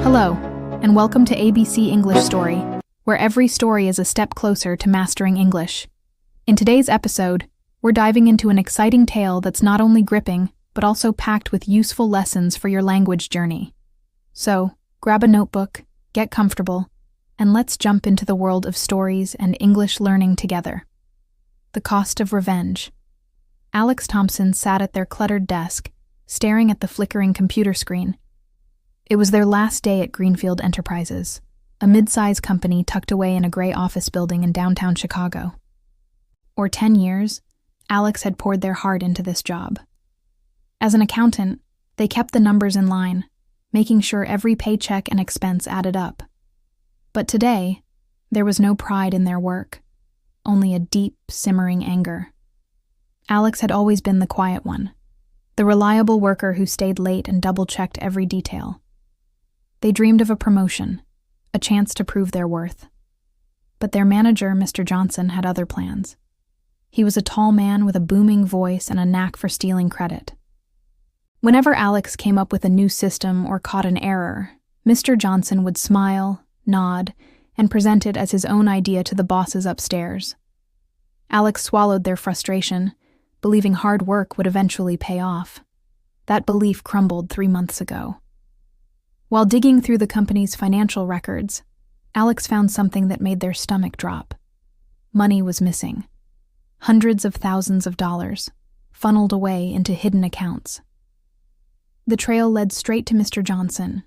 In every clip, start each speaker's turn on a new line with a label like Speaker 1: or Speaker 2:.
Speaker 1: Hello, and welcome to ABC English Story, where every story is a step closer to mastering English. In today's episode, we're diving into an exciting tale that's not only gripping, but also packed with useful lessons for your language journey. So, grab a notebook, get comfortable, and let's jump into the world of stories and English learning together. The Cost of Revenge. Alex Thompson sat at their cluttered desk, staring at the flickering computer screen. It was their last day at Greenfield Enterprises, a mid-size company tucked away in a gray office building in downtown Chicago. For 10 years, Alex had poured their heart into this job. As an accountant, they kept the numbers in line, making sure every paycheck and expense added up. But today, there was no pride in their work, only a deep, simmering anger. Alex had always been the quiet one, the reliable worker who stayed late and double-checked every detail. They dreamed of a promotion, a chance to prove their worth. But their manager, Mr. Johnson, had other plans. He was a tall man with a booming voice and a knack for stealing credit. Whenever Alex came up with a new system or caught an error, Mr. Johnson would smile, nod, and present it as his own idea to the bosses upstairs. Alex swallowed their frustration, believing hard work would eventually pay off. That belief crumbled 3 months ago. While digging through the company's financial records, Alex found something that made their stomach drop. Money was missing. Hundreds of thousands of dollars, funneled away into hidden accounts. The trail led straight to Mr. Johnson.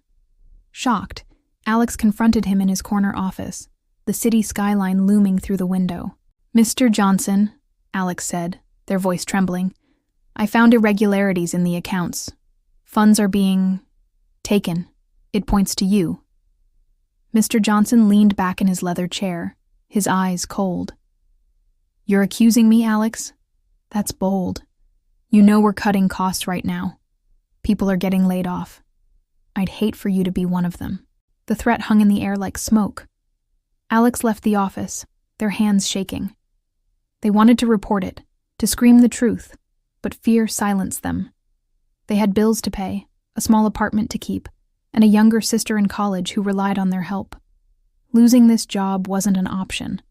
Speaker 1: Shocked, Alex confronted him in his corner office, the city skyline looming through the window. "Mr. Johnson," Alex said, their voice trembling, "I found irregularities in the accounts. Funds are being taken. It points to you." Mr. Johnson leaned back in his leather chair, his eyes cold. "You're accusing me, Alex? That's bold. You know we're cutting costs right now. People are getting laid off. I'd hate for you to be one of them." The threat hung in the air like smoke. Alex left the office, their hands shaking. They wanted to report it, to scream the truth, but fear silenced them. They had bills to pay, a small apartment to keep, and a younger sister in college who relied on their help. Losing this job wasn't an option.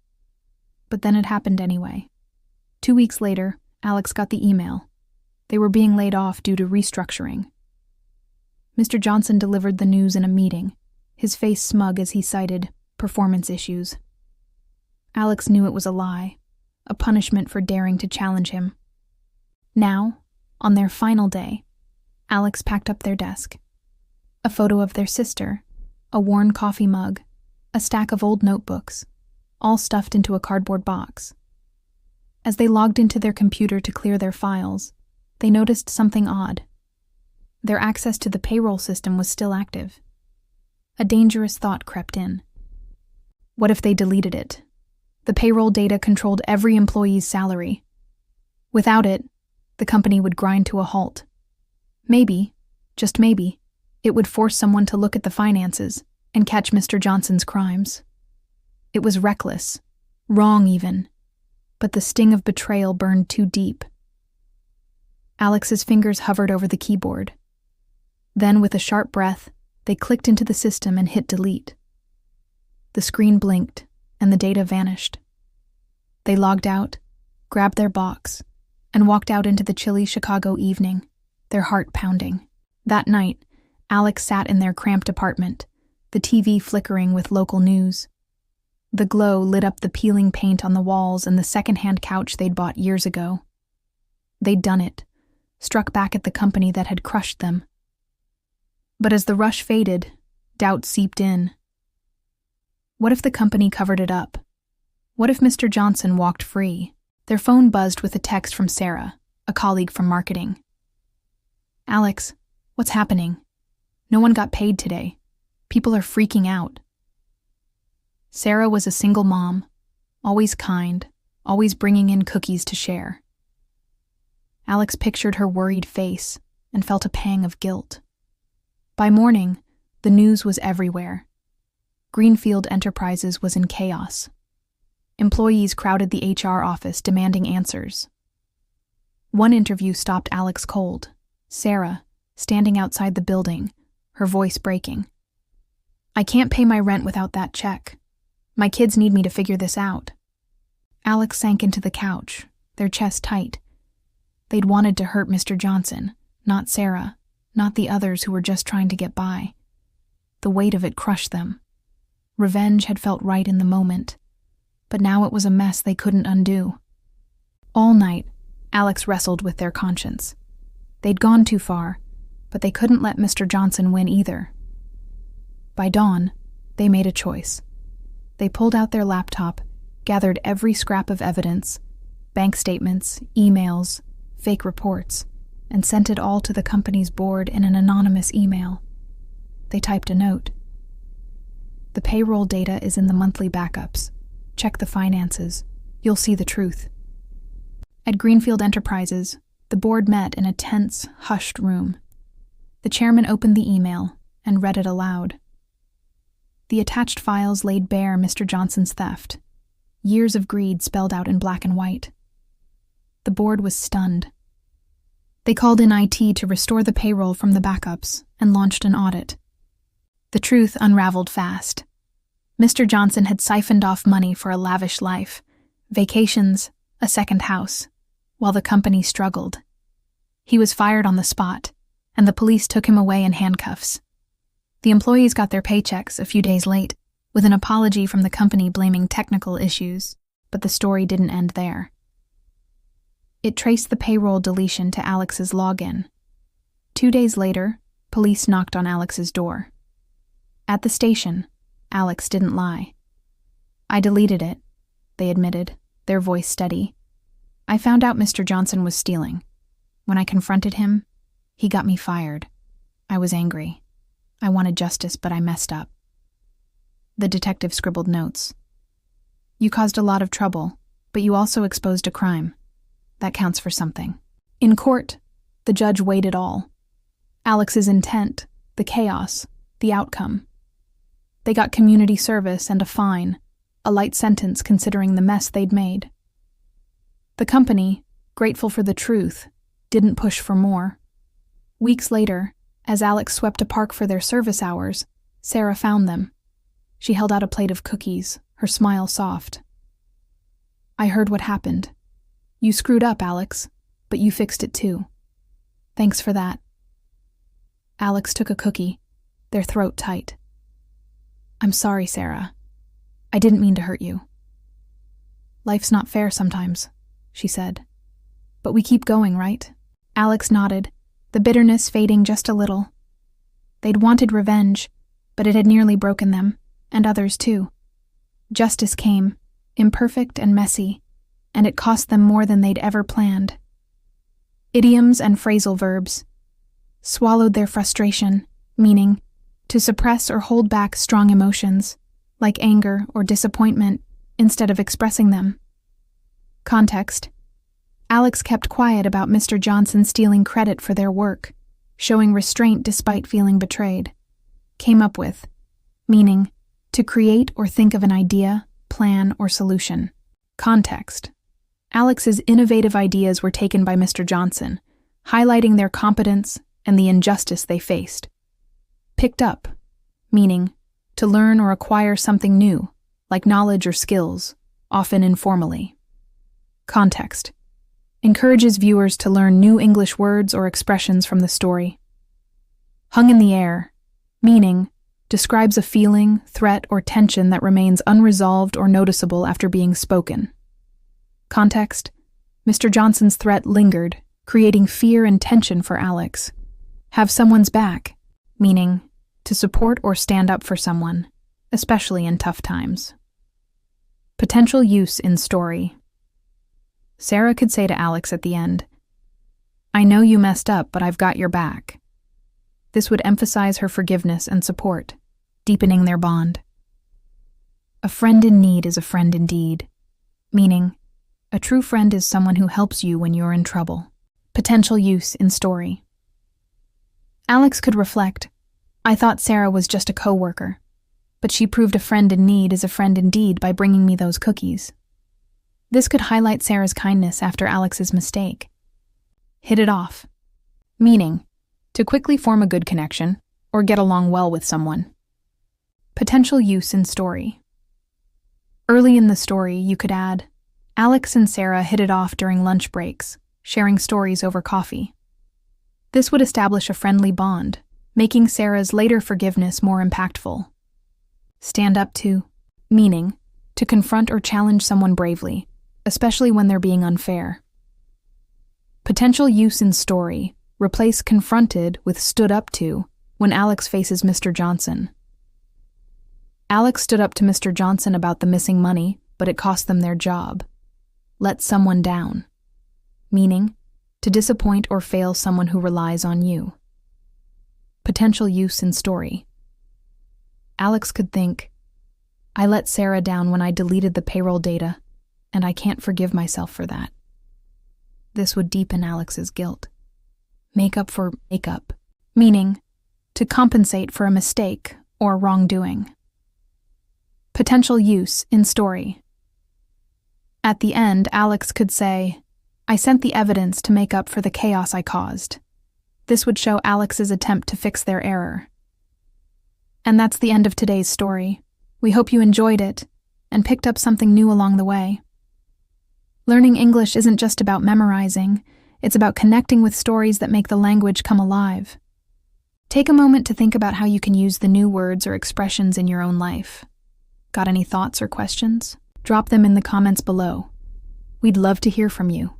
Speaker 1: But then it happened anyway. 2 weeks later, Alex got the email. They were being laid off due to restructuring. Mr. Johnson delivered the news in a meeting, his face smug as he cited performance issues. Alex knew it was a lie, a punishment for daring to challenge him. Now, on their final day, Alex packed up their desk. A photo of their sister, a worn coffee mug, a stack of old notebooks, all stuffed into a cardboard box. As they logged into their computer to clear their files, they noticed something odd. Their access to the payroll system was still active. A dangerous thought crept in. What if they deleted it? The payroll data controlled every employee's salary. Without it, the company would grind to a halt. Maybe, just maybe, it would force someone to look at the finances and catch Mr. Johnson's crimes. It was reckless, wrong even, but the sting of betrayal burned too deep. Alex's fingers hovered over the keyboard. Then, with a sharp breath, they clicked into the system and hit delete. The screen blinked, and the data vanished. They logged out, grabbed their box, and walked out into the chilly Chicago evening, their heart pounding. That night, Alex sat in their cramped apartment, the TV flickering with local news. The glow lit up the peeling paint on the walls and the second-hand couch they'd bought years ago. They'd done it, struck back at the company that had crushed them. But as the rush faded, doubt seeped in. What if the company covered it up? What if Mr. Johnson walked free? Their phone buzzed with a text from Sarah, a colleague from marketing. "Alex, what's happening? No one got paid today. People are freaking out." Sarah was a single mom, always kind, always bringing in cookies to share. Alex pictured her worried face and felt a pang of guilt. By morning, the news was everywhere. Greenfield Enterprises was in chaos. Employees crowded the HR office demanding answers. One interview stopped Alex cold. Sarah, standing outside the building, her voice breaking. I can't pay my rent without that check. My kids need me to figure this out. Alex sank into the couch, their chest tight. They'd wanted to hurt Mr. Johnson, not Sarah, not the others who were just trying to get by. The weight of it crushed them. Revenge had felt right in the moment, but now it was a mess they couldn't undo. All night, Alex wrestled with their conscience. They'd gone too far, but they couldn't let Mr. Johnson win either. By dawn, they made a choice. They pulled out their laptop, gathered every scrap of evidence, bank statements, emails, fake reports, and sent it all to the company's board in an anonymous email. They typed a note. The payroll data is in the monthly backups. Check the finances. You'll see the truth. At Greenfield Enterprises, the board met in a tense, hushed room. The chairman opened the email and read it aloud. The attached files laid bare Mr. Johnson's theft. Years of greed spelled out in black and white. The board was stunned. They called in IT to restore the payroll from the backups and launched an audit. The truth unraveled fast. Mr. Johnson had siphoned off money for a lavish life, vacations, a second house, while the company struggled. He was fired on the spot, and the police took him away in handcuffs. The employees got their paychecks a few days late, with an apology from the company blaming technical issues, but the story didn't end there. It traced the payroll deletion to Alex's login. 2 days later, police knocked on Alex's door. At the station, Alex didn't lie. I deleted it, they admitted, their voice steady. I found out Mr. Johnson was stealing. When I confronted him, he got me fired. I was angry. I wanted justice, but I messed up. The detective scribbled notes. You caused a lot of trouble, but you also exposed a crime. That counts for something. In court, the judge weighed it all. Alex's intent, the chaos, the outcome. They got community service and a fine, a light sentence considering the mess they'd made. The company, grateful for the truth, didn't push for more. Weeks later, as Alex swept a park for their service hours, Sarah found them. She held out a plate of cookies, her smile soft. I heard what happened. You screwed up, Alex, but you fixed it too. Thanks for that. Alex took a cookie, their throat tight. I'm sorry, Sarah. I didn't mean to hurt you. Life's not fair sometimes, she said. But we keep going, right? Alex nodded, the bitterness fading just a little. They'd wanted revenge, but it had nearly broken them, and others too. Justice came, imperfect and messy, and it cost them more than they'd ever planned. Idioms and phrasal verbs swallowed their frustration, meaning to suppress or hold back strong emotions, like anger or disappointment, instead of expressing them. Context: Alex kept quiet about Mr. Johnson stealing credit for their work, showing restraint despite feeling betrayed. Came up with, meaning, to create or think of an idea, plan, or solution. Context: Alex's innovative ideas were taken by Mr. Johnson, highlighting their competence and the injustice they faced. Picked up, meaning, to learn or acquire something new, like knowledge or skills, often informally. Context: encourages viewers to learn new English words or expressions from the story. Hung in the air, meaning, describes a feeling, threat, or tension that remains unresolved or noticeable after being spoken. Context: Mr. Johnson's threat lingered, creating fear and tension for Alex. Have someone's back, meaning, to support or stand up for someone, especially in tough times. Potential use in story. Sarah could say to Alex at the end, I know you messed up, but I've got your back. This would emphasize her forgiveness and support, deepening their bond. A friend in need is a friend indeed, meaning, a true friend is someone who helps you when you're in trouble. Potential use in story. Alex could reflect, I thought Sarah was just a co-worker, but she proved a friend in need is a friend indeed by bringing me those cookies. This could highlight Sarah's kindness after Alex's mistake. Hit it off. Meaning, to quickly form a good connection or get along well with someone. Potential use in story. Early in the story, you could add, Alex and Sarah hit it off during lunch breaks, sharing stories over coffee. This would establish a friendly bond, making Sarah's later forgiveness more impactful. Stand up to, meaning, to confront or challenge someone bravely, especially when they're being unfair. Potential use in story. Replace confronted with stood up to when Alex faces Mr. Johnson. Alex stood up to Mr. Johnson about the missing money, but it cost them their job. Let someone down. Meaning, to disappoint or fail someone who relies on you. Potential use in story. Alex could think, I let Sarah down when I deleted the payroll data, and I can't forgive myself for that. This would deepen Alex's guilt. Make up for makeup, meaning to compensate for a mistake or wrongdoing. Potential use in story. At the end, Alex could say, I sent the evidence to make up for the chaos I caused. This would show Alex's attempt to fix their error. And that's the end of today's story. We hope you enjoyed it and picked up something new along the way. Learning English isn't just about memorizing, it's about connecting with stories that make the language come alive. Take a moment to think about how you can use the new words or expressions in your own life. Got any thoughts or questions? Drop them in the comments below. We'd love to hear from you.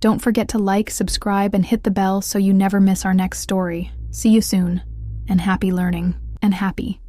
Speaker 1: Don't forget to like, subscribe, and hit the bell so you never miss our next story. See you soon, and happy learning, and happy